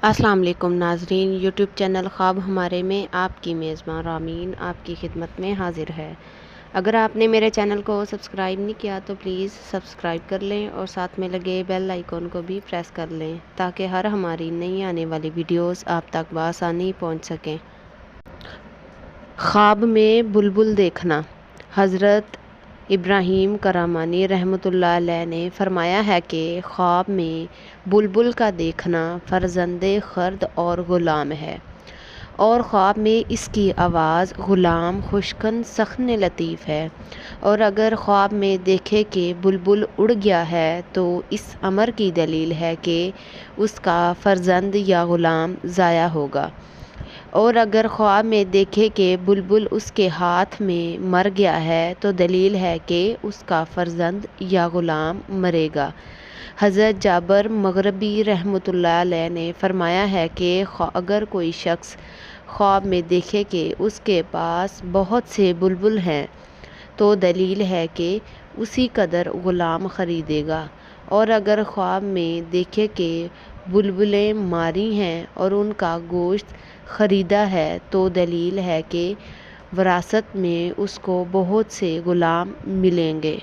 السلام علیکم ناظرین، یوٹیوب چینل خواب ہمارے میں آپ کی میزبان رامین آپ کی خدمت میں حاضر ہے۔ اگر آپ نے میرے چینل کو سبسکرائب نہیں کیا تو پلیز سبسکرائب کر لیں اور ساتھ میں لگے بیل آئیکن کو بھی پریس کر لیں تاکہ ہر ہماری نئی آنے والی ویڈیوز آپ تک بآسانی پہنچ سکیں۔ خواب میں بلبل دیکھنا۔ حضرت ابراہیم کرامانی رحمۃ اللہ علیہ نے فرمایا ہے کہ خواب میں بلبل کا دیکھنا فرزند خرد اور غلام ہے، اور خواب میں اس کی آواز غلام خوشکن سخن لطیف ہے، اور اگر خواب میں دیکھے کہ بلبل اڑ گیا ہے تو اس امر کی دلیل ہے کہ اس کا فرزند یا غلام ضائع ہوگا، اور اگر خواب میں دیکھے کہ بلبل اس کے ہاتھ میں مر گیا ہے تو دلیل ہے کہ اس کا فرزند یا غلام مرے گا۔ حضرت جابر مغربی رحمۃ اللہ علیہ نے فرمایا ہے کہ اگر کوئی شخص خواب میں دیکھے کہ اس کے پاس بہت سے بلبل ہیں تو دلیل ہے کہ اسی قدر غلام خریدے گا، اور اگر خواب میں دیکھے کہ بلبلیں ماری ہیں اور ان کا گوشت خریدا ہے تو دلیل ہے کہ وراثت میں اس کو بہت سے غلام ملیں گے۔